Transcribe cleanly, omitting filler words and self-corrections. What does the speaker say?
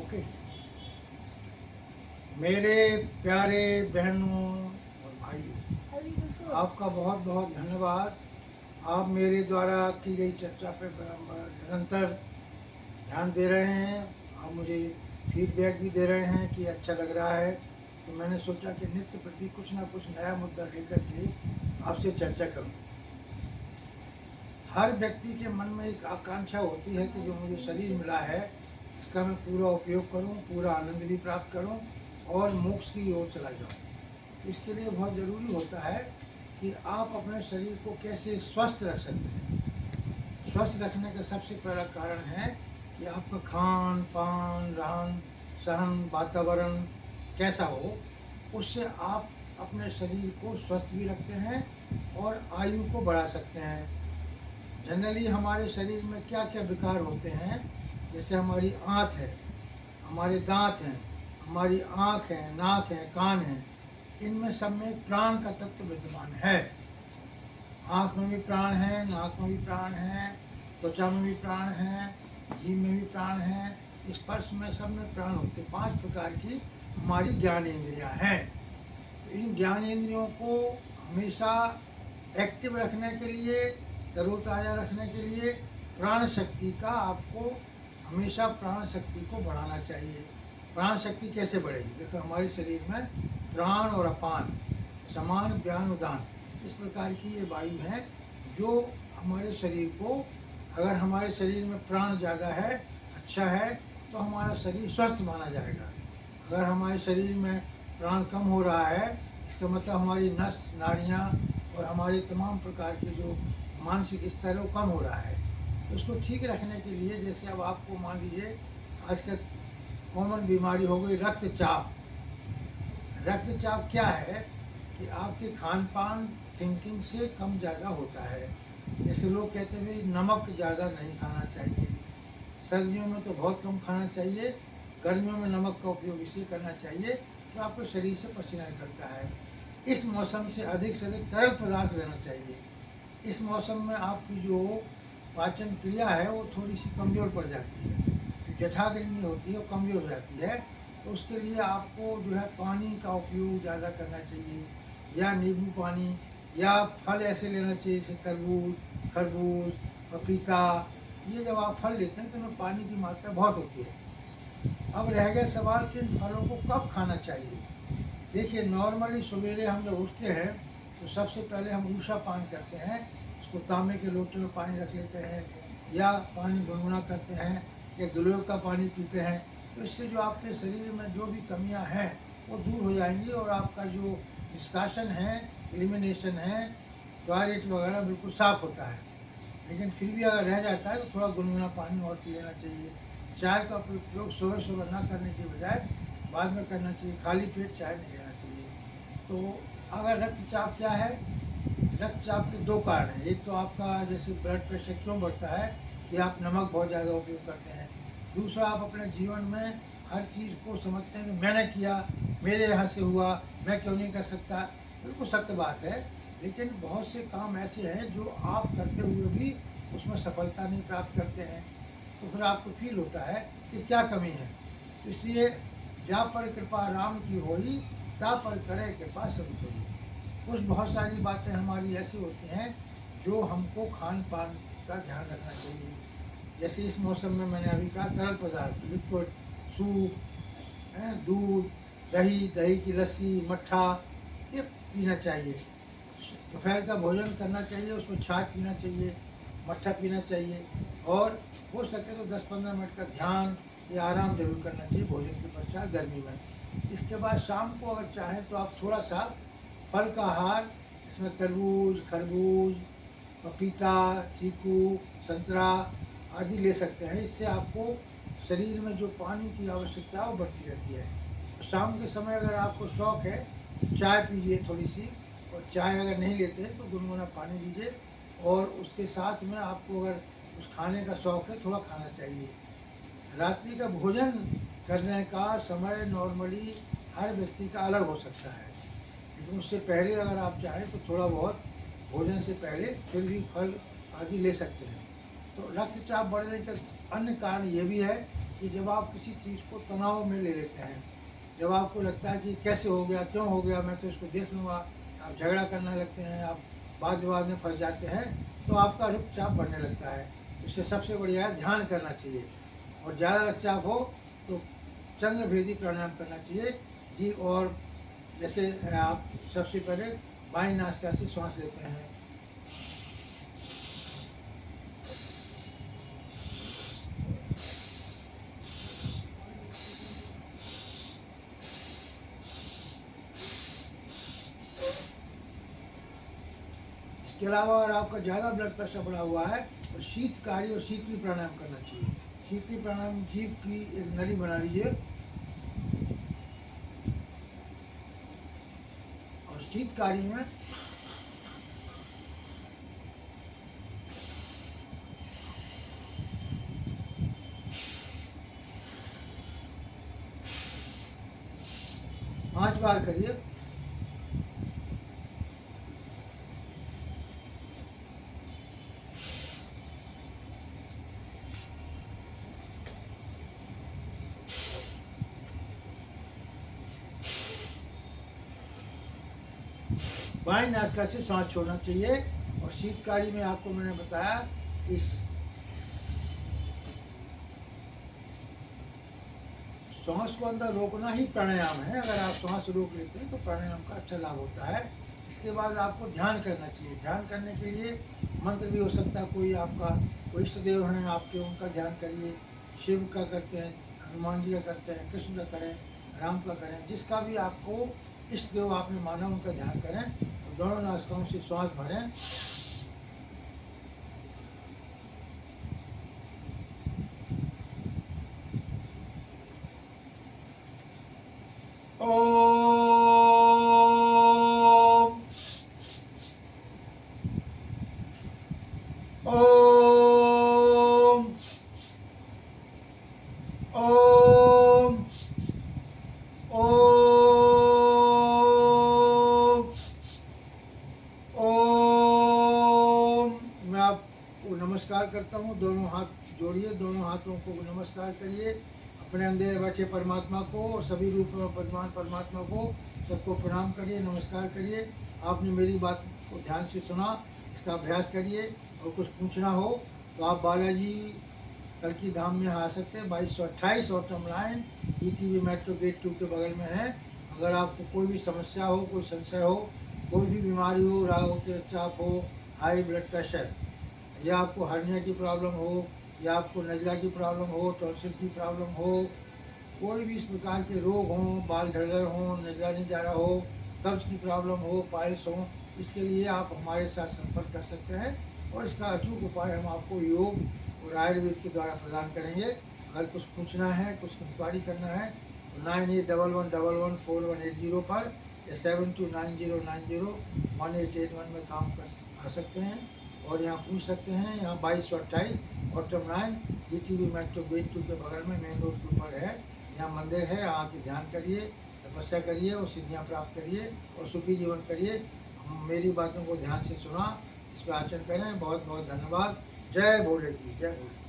Okay. मेरे प्यारे बहनों और भाइयों, आपका बहुत बहुत धन्यवाद। आप मेरे द्वारा की गई चर्चा पे निरंतर ध्यान दे रहे हैं। आप मुझे फीडबैक भी दे रहे हैं कि अच्छा लग रहा है। तो मैंने सोचा कि नित्य प्रति कुछ ना कुछ नया मुद्दा लेकर के आपसे चर्चा करूं। हर व्यक्ति के मन में एक आकांक्षा होती है कि जो मुझे शरीर मिला है इसका मैं पूरा उपयोग करूं, पूरा आनंद भी प्राप्त करूं और मोक्ष की ओर चला जाऊं। इसके लिए बहुत ज़रूरी होता है कि आप अपने शरीर को कैसे स्वस्थ रख सकते हैं। स्वस्थ रखने का सबसे पहला कारण है कि आपका खान पान, रहन सहन, वातावरण कैसा हो। उससे आप अपने शरीर को स्वस्थ भी रखते हैं और आयु को बढ़ा सकते हैं। जनरली हमारे शरीर में क्या क्या विकार होते हैं, जैसे हमारी आँत है, हमारे दांत हैं, हमारी आँख है, नाक है, कान है, इनमें सब में प्राण का तत्व विद्यमान है। आँख में भी प्राण है, नाक में भी प्राण है, त्वचा में भी प्राण है, जीभ में भी प्राण है, स्पर्श में, सब में प्राण होते हैं। 5 प्रकार की हमारी ज्ञान इंद्रियाँ हैं। तो इन ज्ञान इंद्रियों को हमेशा एक्टिव रखने के लिए, तरोताज़ा रखने के लिए प्राण शक्ति का आपको हमेशा प्राण शक्ति को बढ़ाना चाहिए। प्राण शक्ति कैसे बढ़ेगी? देखो, हमारे शरीर में प्राण और अपान, समान, व्यान, उदान, इस प्रकार की ये वायु है जो हमारे शरीर को, अगर हमारे शरीर में प्राण ज़्यादा है, अच्छा है, तो हमारा शरीर स्वस्थ माना जाएगा। अगर हमारे शरीर में प्राण कम हो रहा है, इसका मतलब हमारी नस, नाड़ियाँ और हमारे तमाम प्रकार के जो मानसिक स्तर है वो कम हो रहा है। तो उसको ठीक रखने के लिए, जैसे अब आपको मान लीजिए आजकल कॉमन बीमारी हो गई रक्तचाप। रक्तचाप क्या है कि आपके खान पान थिंकिंग से कम ज़्यादा होता है। जैसे लोग कहते हैं भाई नमक ज़्यादा नहीं खाना चाहिए, सर्दियों में तो बहुत कम खाना चाहिए, गर्मियों में नमक का उपयोग इसलिए करना चाहिए कि आपके शरीर से पसीना निकलता है। इस मौसम से अधिक तरल पदार्थ लेना चाहिए। इस मौसम में आपकी जो पाचन क्रिया है वो थोड़ी सी कमज़ोर पड़ जाती है, जठराग्नि होती है वो कमज़ोर हो जाती है। तो उसके लिए आपको जो है पानी का उपयोग ज़्यादा करना चाहिए, या नींबू पानी, या फल ऐसे लेना चाहिए जैसे तरबूज, खरबूज, पपीता। ये जब आप फल लेते हैं तो उनमें पानी की मात्रा बहुत होती है। अब रह गया सवाल कि इन फलों को कब खाना चाहिए। देखिए, नॉर्मली सवेरे हम जब उठते हैं तो सबसे पहले हम ऊषा पान करते हैं। उसको तांबे के लोटे में पानी रख लेते हैं, या पानी गुनगुना करते हैं, या गिलोय का पानी पीते हैं। तो इससे जो आपके शरीर में जो भी कमियां हैं वो दूर हो जाएंगी और आपका जो निष्कासन है, एलिमिनेशन है, टॉयलेट वगैरह बिल्कुल साफ़ होता है। लेकिन फिर भी अगर रह जाता है तो थोड़ा गुनगुना पानी और पी लेना चाहिए। चाय का उपयोग सुबह सुबह ना करने की बजाय बाद में करना चाहिए। खाली पेट चाय नहीं लेना चाहिए। तो अगर रक्तचाप क्या है, रक्तचाप के 2 कारण हैं। एक तो आपका जैसे ब्लड प्रेशर क्यों बढ़ता है कि आप नमक बहुत ज़्यादा उपयोग करते हैं। दूसरा, आप अपने जीवन में हर चीज़ को समझते हैं कि मैंने किया, मेरे यहाँ से हुआ, मैं क्यों नहीं कर सकता। बिल्कुल सत्य बात है, लेकिन बहुत से काम ऐसे हैं जो आप करते हुए भी उसमें सफलता नहीं प्राप्त करते हैं। तो फिर आपको फील होता है कि क्या कमी है। तो इसलिए जा पर कृपा राम की होई, ता पर करे कृपा सब कोई। कुछ बहुत सारी बातें हमारी ऐसी होती हैं जो हमको खान पान का ध्यान रखना चाहिए। जैसे इस मौसम में मैंने अभी कहा तरल पदार्थ, लिक्विड, सूप, दूध, दही, दही की लस्सी, मट्ठा, ये पीना चाहिए। दोपहर का भोजन करना चाहिए, उसमें छाछ पीना चाहिए, मट्ठा पीना चाहिए, और हो सके तो 10-15 मिनट का ध्यान या आराम जरूर करना चाहिए भोजन के पश्चात गर्मी में। इसके बाद शाम को अगर चाहें तो आप थोड़ा सा फल का आहार, इसमें तरबूज, खरबूज, पपीता, चीकू, संतरा आदि ले सकते हैं। इससे आपको शरीर में जो पानी की आवश्यकता है वो बढ़ती रहती है। शाम के समय अगर आपको शौक़ है चाय पीजिए थोड़ी सी, और चाय अगर नहीं लेते हैं तो गुनगुना पानी लीजिए, और उसके साथ में आपको अगर कुछ खाने का शौक़ है थोड़ा खाना चाहिए। रात्रि का भोजन करने का समय नॉर्मली हर व्यक्ति का अलग हो सकता है, लेकिन उससे पहले अगर आप चाहें तो थोड़ा बहुत भोजन से पहले फिर भी फल आदि ले सकते हैं। तो रक्तचाप बढ़ने का अन्य कारण ये भी है कि जब आप किसी चीज़ को तनाव में ले लेते हैं, जब आपको लगता है कि कैसे हो गया, क्यों हो गया, मैं तो इसको देख लूँगा, आप झगड़ा करने लगते हैं, आप वाद विवाद में फंस जाते हैं, तो आपका रक्तचाप बढ़ने लगता है। इससे सबसे बढ़िया है ध्यान करना चाहिए, और ज़्यादा रक्तचाप हो तो चंद्रभेदी प्राणायाम करना चाहिए जी। और जैसे आप सबसे पहले बाईं नासिका से श्वास लेते हैं, इसके अलावा अगर आपका ज़्यादा ब्लड प्रेशर बढ़ा हुआ है तो शीतकारी और शीतली प्राणायाम करना चाहिए। शीतली प्राणायाम जीभ की एक नली बना लीजिए, और शीतकारी में 5 बार करिए। बाईं नासिका से सांस छोड़ना चाहिए, और शीतकारी में आपको मैंने बताया इस सांस को अंदर रोकना ही प्राणायाम है। अगर आप सांस रोक लेते हैं तो प्राणायाम का अच्छा लाभ होता है। इसके बाद आपको ध्यान करना चाहिए। ध्यान करने के लिए मंत्र भी हो सकता है, कोई आपका कोई इष्ट देव हैं आपके, उनका ध्यान करिए। शिव का करते हैं, हनुमान जी का करते हैं, कृष्ण का करें, राम का करें, जिसका भी आपको इष्ट देव आपने माना उनका ध्यान करें। तो दोनों नासिकाओं से श्वास भरें, ओम ओम ओम ओम ओम। मैं आपको नमस्कार करता हूँ। दोनों हाथ जोड़िए, दोनों हाथों को नमस्कार करिए। अपने अंदर बैठे परमात्मा को और सभी रूप में विद्यमान परमात्मा को सबको प्रणाम करिए, नमस्कार करिए। आपने मेरी बात को ध्यान से सुना, इसका अभ्यास करिए। और कुछ पूछना हो तो आप बालाजी कल्की धाम में आ सकते हैं। 2228 autumn line ETV metro gate 2 के बगल में है। अगर आपको कोई भी समस्या हो, कोई संशय हो, कोई भी बीमारी हो, रक्तचाप हो, हाई ब्लड प्रेशर, या आपको हर्निया की प्रॉब्लम हो, या आपको नज़ला की प्रॉब्लम हो, टॉन्सिल की प्रॉब्लम हो, कोई भी इस प्रकार के रोग हों, बाल झड़ रहे हों, नज़ला नहीं जा रहा हो, कब्ज की प्रॉब्लम हो, पाइल्स हो, इसके लिए आप हमारे साथ संपर्क कर सकते हैं, और इसका अचूक उपाय हम आपको योग और आयुर्वेद के द्वारा प्रदान करेंगे। अगर कुछ पूछना है, कुछ इंक्वायरी करना है तो 9811114180 पर, या 7290901881 में काम कर आ सकते हैं, और यहाँ पूछ सकते हैं। यहाँ 2228 autumn line GTV metro gate 2 के बगल में मेन रोड के ऊपर है। यहाँ मंदिर है, आके ध्यान करिए, तपस्या करिए और सिद्धियाँ प्राप्त करिए और सुखी जीवन करिए। मेरी बातों को ध्यान से सुना, इस पर आचरण करें। बहुत बहुत धन्यवाद। जय भोले की जय भोले।